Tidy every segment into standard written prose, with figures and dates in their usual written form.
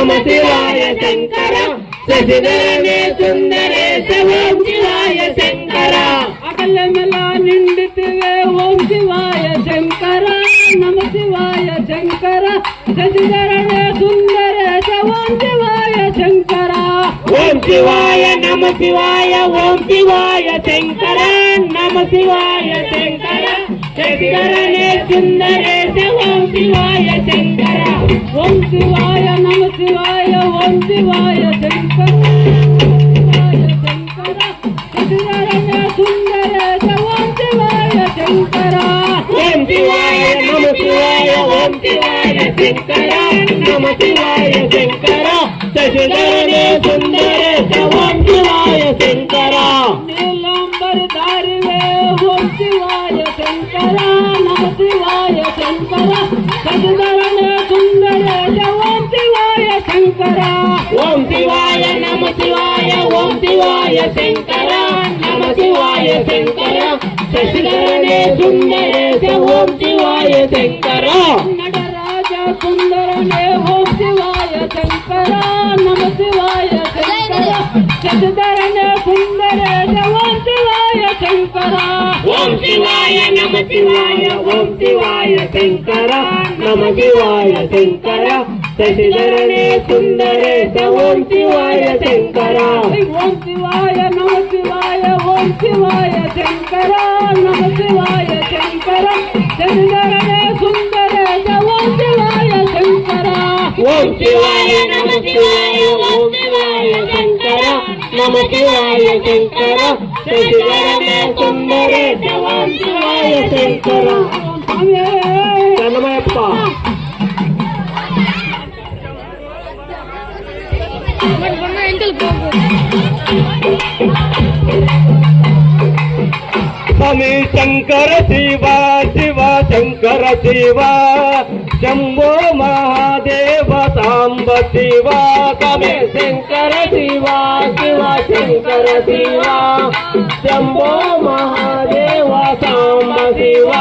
నమ శివాయ శంకర శశిధరనే సుందరేశ ఓం శివాయ శంకర అకలమెల నిండితివే ఓం శివాయ శంకర నమ శివాయ శంకర శశిధరనే సుందరేశ ఓం శివాయ శంకర ఓం శివాయ నమ శివాయ ఓం శివాయ శంకర నమ శివాయ శంకర శశిధరనే సుందరేశ ఓం శివాయ శంకర ఓం శివాయ నమ శివాయ ఓం శివాయ శంకర శశిధరనే సుందరేశ ఓం శివాయ శంకర ఓం శివాయ నమ శివాయ ఓం శివాయ శంకర నమ శివాయ శంకర శశిధరనే సుందరేశ ఓం శివాయ శంకర నీలాంబరి దారివే ఓం శివాయ శంకర నమ శివాయ శంకర శశిధరనే సుందరేశ ఓం శివాయ శంకర ఓం శివాయ నమ శివాయ ఓం శివాయ శంకర నమ శివాయ శంకర శశిధరనే సుందరేశ ఓం శివాయ శంకర నటరాజ సుందరనే ఓం శివాయ శంకర నమ శివాయ శంకర శశిధరనే సుందరేశ ఓం శివాయ శంకర ఓం శివాయ నమ శివాయ ఓం శివాయ శంకర నమ శివాయ శంకర శశిధరనే సుందరేశ ఓం శివాయ శంకర ఓం శివాయ నమ శివాయ ఓం శివాయ శంకర నమ శివాయ శంకర శశిధరనే సుందరేశ ఓం శివాయ శంకర ఓం శివాయ నమ శివాయ ఓం శివాయ శంకర నమ శివాయ శంకర శశిధరనే సుందరేశ ఓం శివాయ శంకర చంద్రమయ్యప్ప స్వామి శంకర శివ శివ శంకర శివ శంభో మహాదేవ సాంబ శివ స్వామి శంకర శివ శివ శంకర శివ శంభో మహాదేవ సాంబ శివ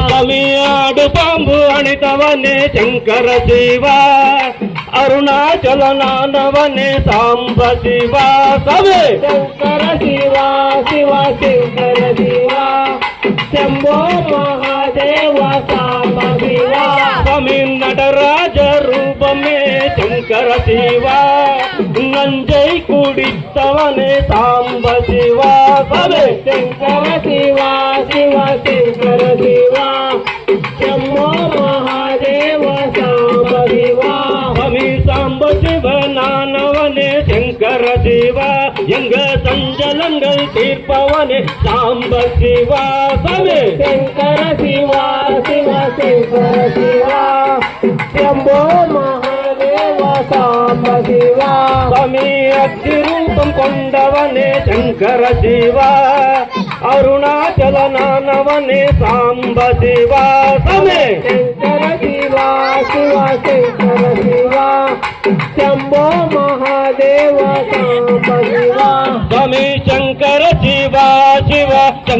స్వామి ఆడు పాంబు అణితవనే శంకర శివ అరుణాచల నానవనే సాంబ శివ స్వామి శంకర శివ శివ శంకర శివ శంభో మహాదేవ సాంబ శివ స్వామి నటరాజ రూపమే శంకర శివ నంజై కుడితవనే సాంబ శివ స్వామి శంకర శివ శివ శంకర శివ శంభో మహాదేవ సాంబ శివ స్వామి సాంబ శివ నానవనే శంకర శివ ಎಂಗ ಸಂಜಲಂಗಲ್ ತೀರ್ಪವನೆ ಸಾಂಬ ಶಿವ ಸ್ವಾಮಿ ಶಂಕರ ಶಿವ ಶಿವ ಶಂಕರ ಶಿವ ಶಂಭೋ ಮಹಾದೇವ ಸಾಂಬ ಶಿವ ಸ್ವಾಮಿ ಅಗ್ನಿರೂಪಂ ಕೊಂಡವನೆ ಶಂಕರ ಶಿವ ಅರುಣಾಚಲ ನಾನವನೆ ಸಾಂಬ ಶಿವ ಸ್ವಾಮಿ ಶಂಕರ ಶಿವ ಶಿವ ಶಂಕರ ಶಿವ ಶಂಭೋ